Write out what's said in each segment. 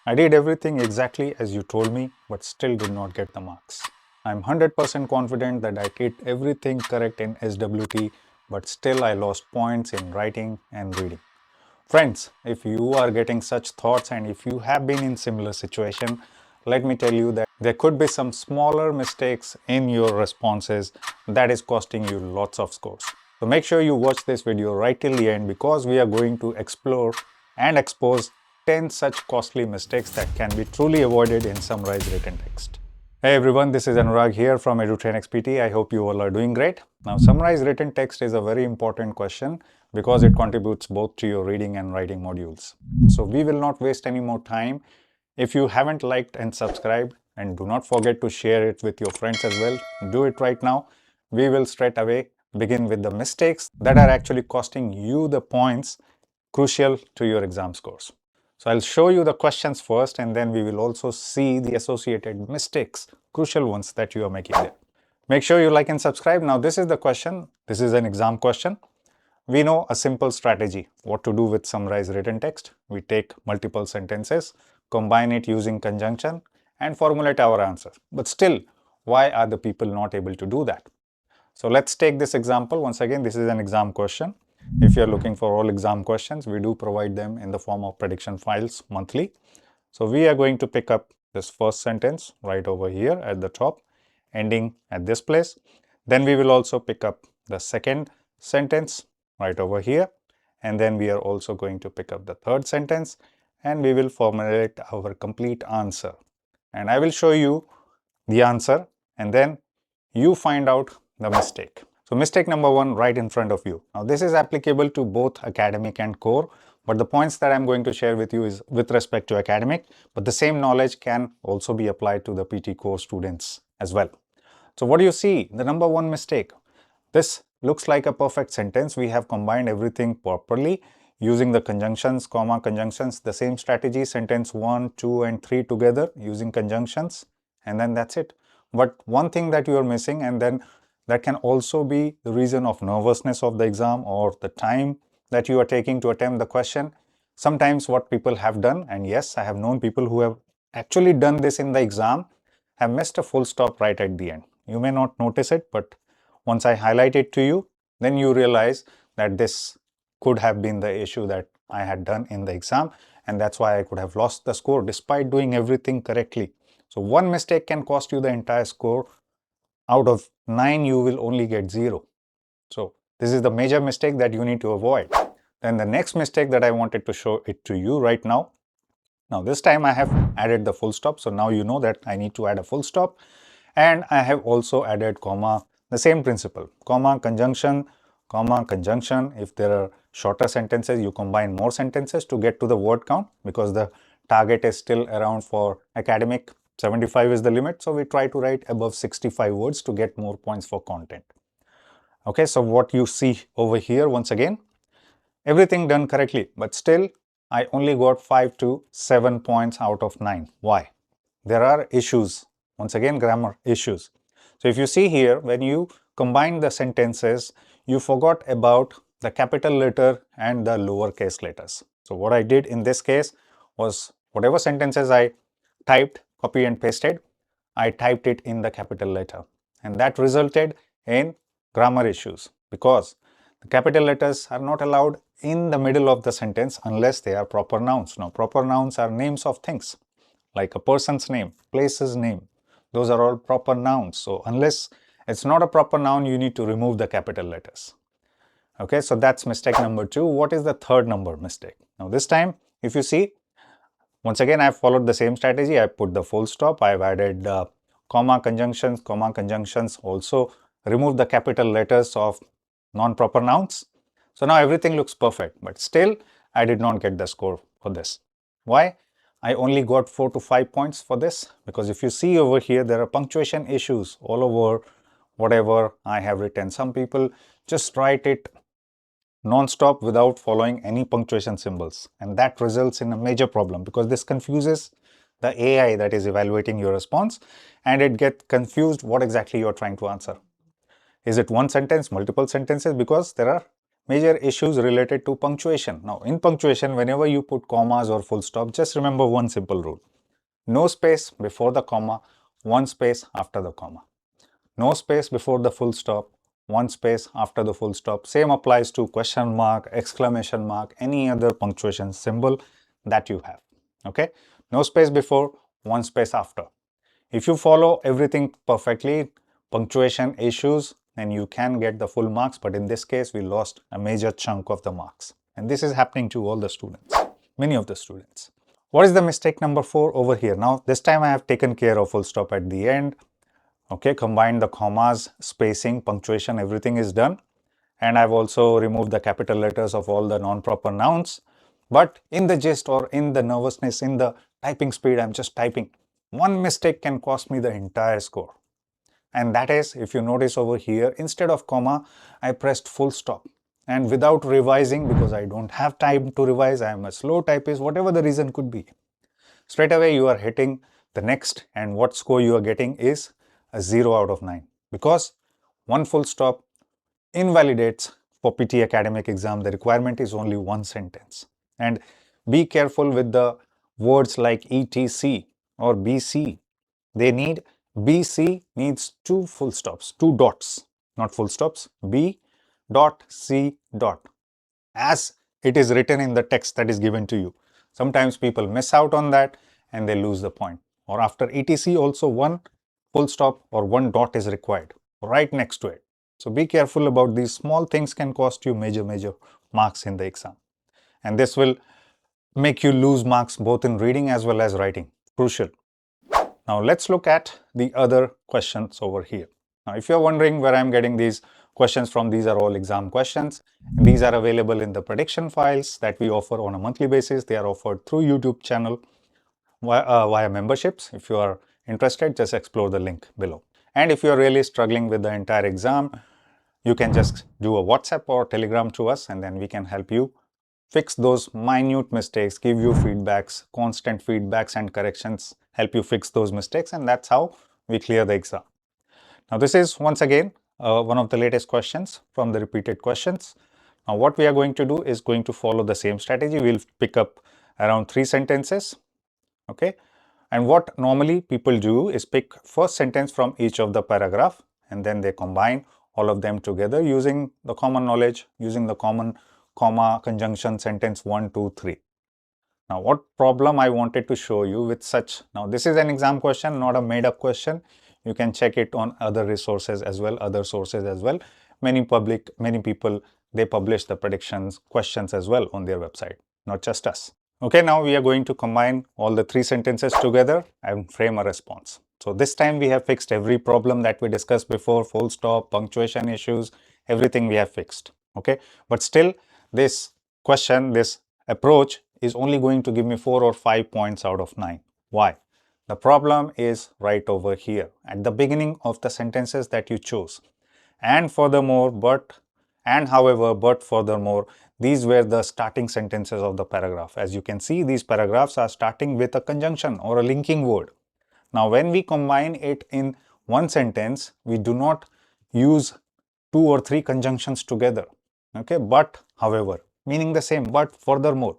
I did everything exactly as you told me, but still did not get the marks. I'm 100% confident that I did everything correct in SWT, but still I lost points in writing and reading. Friends, if you are getting such thoughts and if you have been in similar situation, let me tell you that there could be some smaller mistakes in your responses that is costing you lots of scores. So make sure you watch this video right till the end, because we are going to explore and expose 10 such costly mistakes that can be truly avoided in Summarize Written Text. Hey everyone, this is Anurag here from Edutrainex PTE. I hope you all are doing great. Now, Summarize Written Text is a very important question because it contributes both to your reading and writing modules. So we will not waste any more time. If you haven't liked and subscribed, and do not forget to share it with your friends as well, do it right now. We will straight away begin with the mistakes that are actually costing you the points crucial to your exam scores. So I'll show you the questions first, and then we will also see the associated mistakes, crucial ones that you are making there. Make sure you like and subscribe. Now this is the question. This is an exam question. We know a simple strategy, what to do with Summarize Written Text. We take multiple sentences, combine it using conjunction, and formulate our answer. But still, why are the people not able to do that? So let's take this example. Once again, this is an exam question. If you're looking for all exam questions, we do provide them in the form of prediction files monthly. So we are going to pick up this first sentence right over here at the top, ending at this place. Then we will also pick up the second sentence right over here. And then we are also going to pick up the third sentence, and we will formulate our complete answer. And I will show you the answer, and then you find out the mistake. So mistake number one right in front of you. Now this is applicable to both academic and core, but the points that I'm going to share with you is with respect to academic, but the same knowledge can also be applied to the PT core students as well. So what do you see? The number one mistake. This looks like a perfect sentence. We have combined everything properly using the conjunctions, comma conjunctions, the same strategy, sentence 1, 2 and 3 together using conjunctions, and then that's it. But one thing that you are missing, and then that can also be the reason of nervousness of the exam or the time that you are taking to attempt the question. Sometimes what people have done, and yes, I have known people who have actually done this in the exam, have missed a full stop right at the end. You may not notice it, but once I highlight it to you, then you realize that this could have been the issue that I had done in the exam, and that's why I could have lost the score despite doing everything correctly. So one mistake can cost you the entire score. Out of 9, you will only get 0. So this is the major mistake that you need to avoid. Then the next mistake that I wanted to show it to you right now. Now this time I have added the full stop. So now you know that I need to add a full stop. And I have also added comma, the same principle, comma, conjunction, comma, conjunction. If there are shorter sentences, you combine more sentences to get to the word count, because the target is still around for academic. 75 is the limit. So we try to write above 65 words to get more points for content. Okay, so what you see over here, once again, everything done correctly, but still I only got 5 to 7 points out of 9. Why? There are issues. Once again, grammar issues. So if you see here, when you combine the sentences, you forgot about the capital letter and the lowercase letters. So what I did in this case was, whatever sentences I typed, copy and pasted, I typed it in the capital letter. And that resulted in grammar issues, because the capital letters are not allowed in the middle of the sentence unless they are proper nouns. Now, proper nouns are names of things, like a person's name, place's name. Those are all proper nouns. So unless it's not a proper noun, you need to remove the capital letters. Okay, so that's mistake number 2. What is the third number mistake? Now this time, if you see, once again, I've followed the same strategy. I put the full stop. I've added comma conjunctions, also remove the capital letters of non-proper nouns. So now everything looks perfect, but still I did not get the score for this. Why? I only got 4 to 5 points for this, because if you see over here, there are punctuation issues all over whatever I have written. Some people just write it non-stop without following any punctuation symbols, and that results in a major problem, because this confuses the AI that is evaluating your response, and it gets confused what exactly you're trying to answer. Is it one sentence, multiple sentences? Because there are major issues related to punctuation. Now, in punctuation, whenever you put commas or full stop, just remember one simple rule. No space before the comma, one space after the comma. No space before the full stop, one space after the full stop. Same applies to question mark, exclamation mark, any other punctuation symbol that you have. Okay? No space before, one space after. If you follow everything perfectly, punctuation issues, then you can get the full marks. But in this case, we lost a major chunk of the marks. And this is happening to all the students, many of the students. What is the mistake number 4 over here? Now, this time I have taken care of full stop at the end. Okay, combined the commas, spacing, punctuation, everything is done. And I've also removed the capital letters of all the non-proper nouns. But in the gist or in the nervousness, in the typing speed, I'm just typing. One mistake can cost me the entire score. And that is, if you notice over here, instead of comma, I pressed full stop. And without revising, because I don't have time to revise, I am a slow typist, whatever the reason could be. Straight away, you are hitting the next, and what score you are getting is a 0 out of 9. Because one full stop invalidates for PT academic exam, the requirement is only one sentence. And be careful with the words like ETC or BC. They need, BC needs 2 full stops, 2 dots, not full stops, B dot C dot, as it is written in the text that is given to you. Sometimes people miss out on that and they lose the point. Or after ETC also one full stop or one dot is required right next to it. So be careful about these small things, can cost you major marks in the exam. And this will make you lose marks both in reading as well as writing. Crucial. Now let's look at the other questions over here. Now if you're wondering where I'm getting these questions from, these are all exam questions. And these are available in the prediction files that we offer on a monthly basis. They are offered through YouTube channel via memberships. If you are interested, just explore the link below. And if you're really struggling with the entire exam, you can just do a WhatsApp or Telegram to us, and then we can help you fix those minute mistakes, give you feedbacks, constant feedbacks and corrections, help you fix those mistakes, and that's how we clear the exam. Now this is once again one of the latest questions from the repeated questions. Now what we are going to do is going to follow the same strategy. We'll pick up around 3 sentences. Okay, and what normally people do is pick first sentence from each of the paragraph, and then they combine all of them together using the common knowledge, using the common comma, conjunction, sentence 1, 2, 3. Now what problem I wanted to show you with such, now this is an exam question, not a made up question. You can check it on other resources as well, other sources as well. Many people, they publish the predictions, questions as well on their website, not just us. Okay, now we are going to combine all the 3 sentences together and frame a response. So this time we have fixed every problem that we discussed before, full stop, punctuation issues, everything we have fixed. Okay, but still this question, this approach is only going to give me 4 or 5 points out of 9. Why? The problem is right over here at the beginning of the sentences that you chose. And furthermore, but, and however, but furthermore, these were the starting sentences of the paragraph. As you can see, these paragraphs are starting with a conjunction or a linking word. Now, when we combine it in one sentence, we do not use 2 or 3 conjunctions together. Okay, but, however, meaning the same, but furthermore.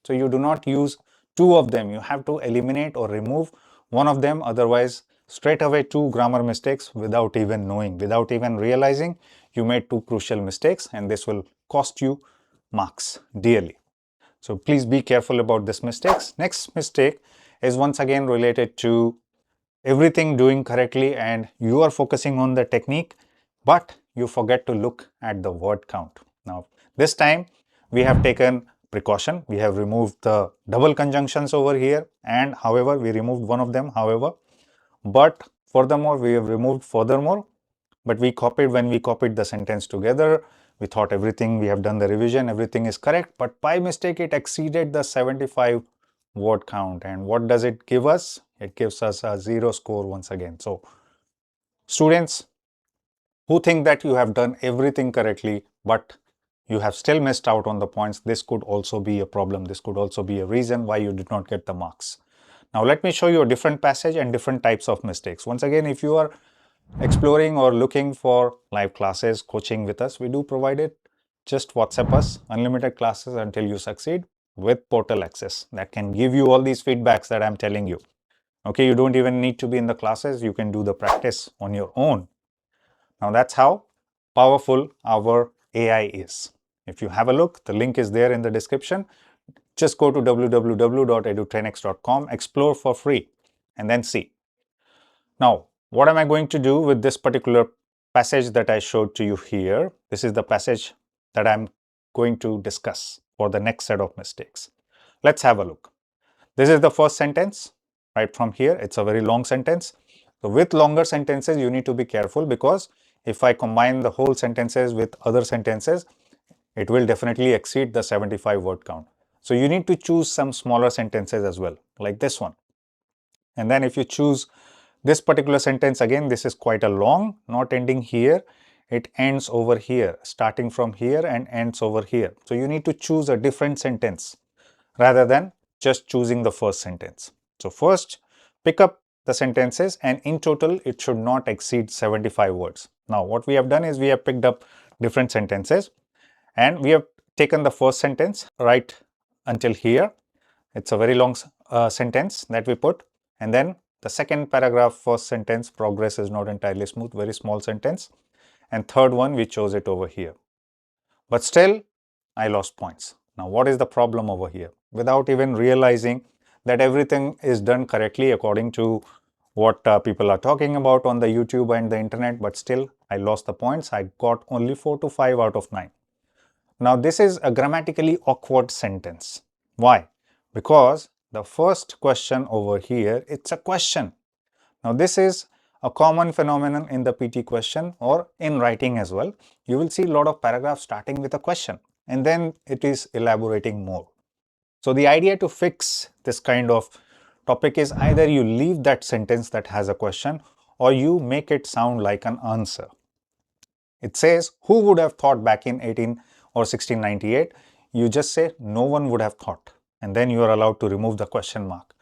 So you do not use 2 of them. You have to eliminate or remove one of them. Otherwise, straight away 2 grammar mistakes without even knowing, without even realizing you made 2 crucial mistakes, and this will cost you marks dearly. So please be careful about this mistakes. Next mistake is once again related to everything doing correctly and you are focusing on the technique, but you forget to look at the word count. Now this time we have taken precaution. We have removed the double conjunctions over here, and however we removed one of them, however, but furthermore we have removed furthermore. But when we copied the sentence together, we thought everything, we have done the revision, everything is correct, but by mistake it exceeded the 75 word count. And what does it give us? It gives us a 0 score once again. So students who think that you have done everything correctly, but you have still missed out on the points, this could also be a problem. This could also be a reason why you did not get the marks. Now let me show you a different passage and different types of mistakes. Once again, if you are exploring or looking for live classes, coaching with us, we do provide it. just WhatsApp us, unlimited classes until you succeed with portal access that can give you all these feedbacks that I'm telling you. Okay, you don't even need to be in the classes. You can do the practice on your own. Now that's how powerful our AI is. If you have a look, the link is there in the description. Just go to www.edutrainex.com, explore for free, and then see. Now, what am I going to do with this particular passage that I showed to you here? This is the passage that I'm going to discuss for the next set of mistakes. Let's have a look. This is the first sentence, right from here. It's a very long sentence. So with longer sentences, you need to be careful, because if I combine the whole sentences with other sentences, it will definitely exceed the 75 word count. So you need to choose some smaller sentences as well, like this one. And then if you choose this particular sentence, again, this is quite a long, not ending here. It ends over here, starting from here and ends over here. So you need to choose a different sentence rather than just choosing the first sentence. So first, pick up the sentences, and in total, it should not exceed 75 words. Now, what we have done is we have picked up different sentences, and we have taken the first sentence right until here. It's a very long sentence that we put. And then the second paragraph, first sentence, progress is not entirely smooth, very small sentence. And third one, we chose it over here. But still, I lost points. Now, what is the problem over here? Without even realizing that everything is done correctly according to what people are talking about on the YouTube and the internet, but still, I lost the points. I got only 4 to 5 out of 9. Now, this is a grammatically awkward sentence. Why? Because the first question over here, it's a question. Now, this is a common phenomenon in the PT question or in writing as well. You will see a lot of paragraphs starting with a question, and then it is elaborating more. So the idea to fix this kind of topic is either you leave that sentence that has a question, or you make it sound like an answer. It says, who would have thought back in 18 or 1698? You just say, no one would have thought. And then you are allowed to remove the question mark.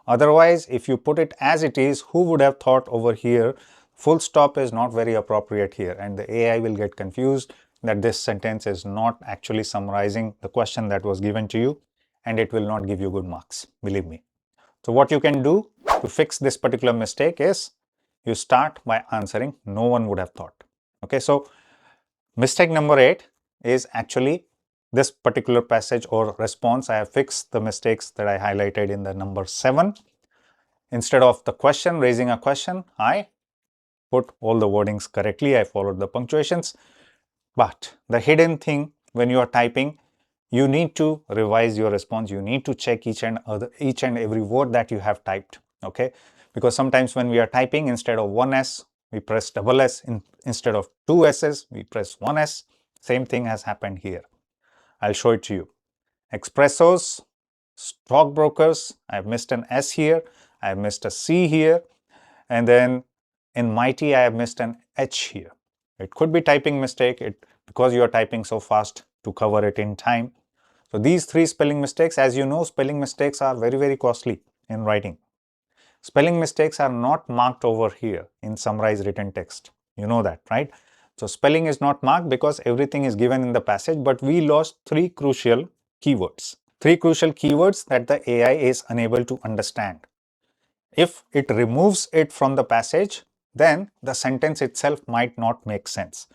Otherwise, if you put it as it is, who would have thought over here, full stop is not very appropriate here. And the AI will get confused that this sentence is not actually summarizing the question that was given to you, and it will not give you good marks, believe me. So what you can do to fix this particular mistake is you start by answering, no one would have thought. Okay, so mistake number 8 is actually this particular passage or response. I have fixed the mistakes that I highlighted in the number 7. Instead of the question, raising a question, I put all the wordings correctly. I followed the punctuations. But the hidden thing when you are typing, you need to revise your response. You need to check each and every word that you have typed. Okay, because sometimes when we are typing, instead of one S, we press double S. Instead of two S's, we press one S. Same thing has happened here. I'll show it to you. Expressos, stockbrokers, I've missed an S here. I've missed a C here. And then in mighty, I have missed an H here. It could be typing mistake because you are typing so fast to cover it in time. So these 3 spelling mistakes, as you know, spelling mistakes are very, very costly in writing. Spelling mistakes are not marked over here in Summarize Written Text. You know that, right? So spelling is not marked because everything is given in the passage, but we lost 3 crucial keywords. 3 crucial keywords that the AI is unable to understand. If it removes it from the passage, then the sentence itself might not make sense.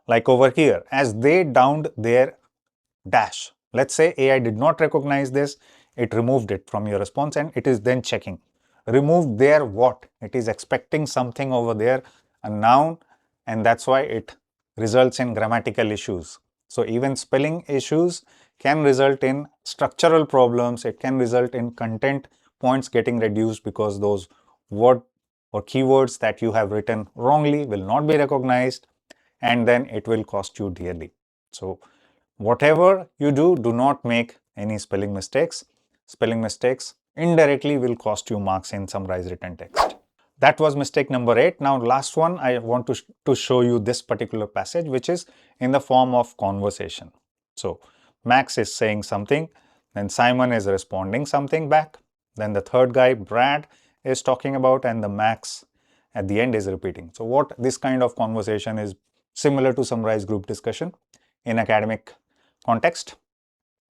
Like over here, as they downed their dash. Let's say AI did not recognize this, it removed it from your response, and it is then checking. Removed their what? It is expecting something over there, a noun, and that's why it results in grammatical issues. So even spelling issues can result in structural problems. It can result in content points getting reduced because those word or keywords that you have written wrongly will not be recognized, and then it will cost you dearly. So whatever you do, do not make any spelling mistakes. Spelling mistakes indirectly will cost you marks in Summarize Written Text. That was mistake number 8. Now last one, I want to show you this particular passage, which is in the form of conversation. So Max is saying something, then Simon is responding something back, then the third guy, Brad, is talking about, and the Max at the end is repeating. So what this kind of conversation is similar to Summarize group discussion in academic context,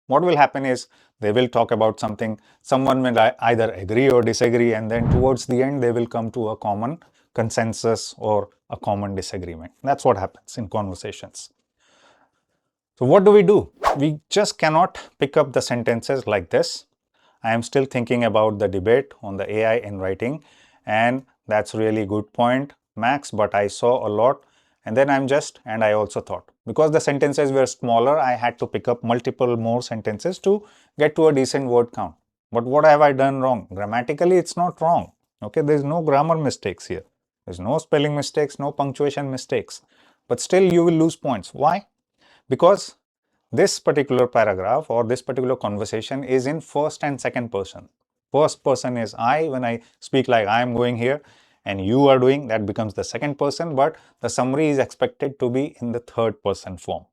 what will happen is they will talk about something, someone will either agree or disagree, and then towards the end they will come to a common consensus or a common disagreement. That's what happens in conversations. So what do? We just cannot pick up the sentences like this. I am still thinking about the debate on the AI in writing, and that's really good point, Max, but I saw a lot, and then I also thought. Because the sentences were smaller, I had to pick up multiple more sentences to get to a decent word count. But what have I done wrong? Grammatically, it's not wrong. Okay, there's no grammar mistakes here. There's no spelling mistakes, no punctuation mistakes. But still you will lose points. Why? Because this particular paragraph or this particular conversation is in first and second person. First person is I. When I speak like I am going here and you are doing, that becomes the second person, but the summary is expected to be in the third person form.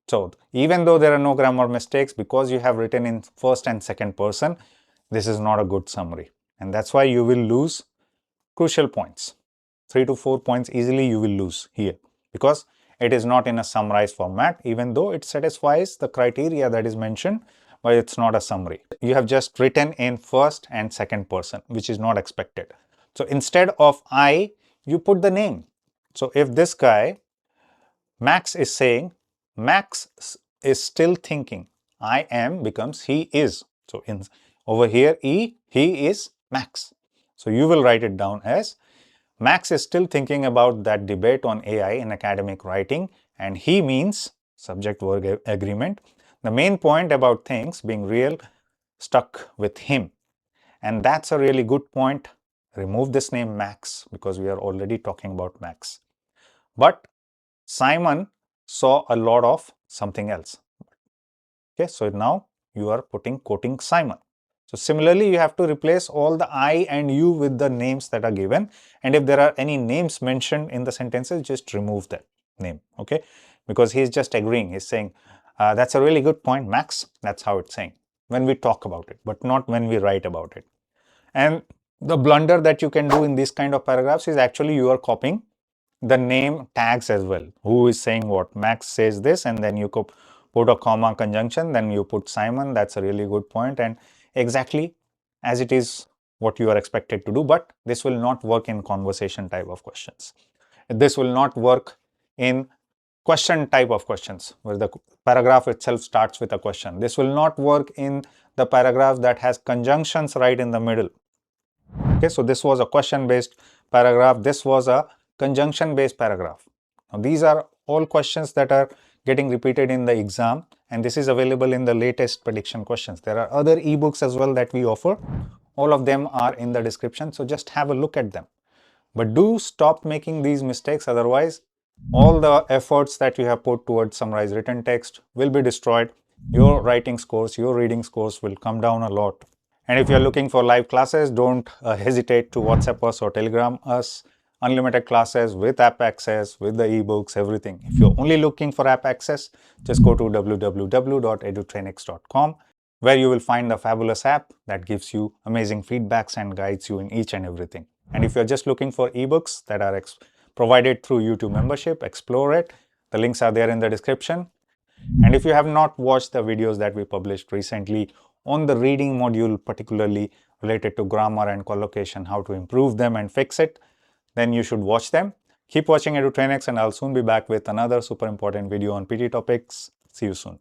So even though there are no grammar mistakes, because you have written in first and second person, this is not a good summary. And that's why you will lose crucial points. 3 to 4 points easily you will lose here, because it is not in a summarized format, even though it satisfies the criteria that is mentioned, but it's not a summary. You have just written in first and second person, which is not expected. So instead of I, you put the name. So if this guy, Max, is saying, Max is still thinking, I am becomes he is. So over here, he is Max. So you will write it down as Max is still thinking about that debate on AI in academic writing, and he means subject-verb agreement. The main point about things being real stuck with him. And that's a really good point. Remove this name Max because we are already talking about Max. But Simon saw a lot of something else. Okay, so now you are quoting Simon. So similarly, you have to replace all the I and you with the names that are given. And if there are any names mentioned in the sentences, just remove that name, okay? Because he's just agreeing. He's saying, that's a really good point, Max. That's how it's saying when we talk about it, but not when we write about it. And the blunder that you can do in this kind of paragraphs is actually you are copying the name tags as well. Who is saying what? Max says this, and then you put a comma conjunction, then you put Simon. That's a really good point, and exactly as it is what you are expected to do. But this will not work in conversation type of questions. This will not work in question type of questions where the paragraph itself starts with a question. This will not work in the paragraph that has conjunctions right in the middle. Okay, so this was a question based paragraph. This was a conjunction based paragraph. Now, these are all questions that are getting repeated in the exam, and this is available in the latest prediction questions. There are other ebooks as well that we offer. All of them are in the description, so just have a look at them. But do stop making these mistakes, otherwise all the efforts that you have put towards summarize written text will be destroyed. Your writing scores, your reading scores will come down a lot. And if you're looking for live classes, don't hesitate to WhatsApp us or Telegram us. Unlimited classes with app access, with the ebooks, everything. If you're only looking for app access, just go to www.edutrainex.com, where you will find the fabulous app that gives you amazing feedbacks and guides you in each and everything. And if you're just looking for ebooks that are provided through YouTube membership, explore it. The links are there in the description. And if you have not watched the videos that we published recently on the reading module, particularly related to grammar and collocation, how to improve them and fix it, then you should watch them. Keep watching Edutrainex, and I'll soon be back with another super important video on PT topics. See you soon.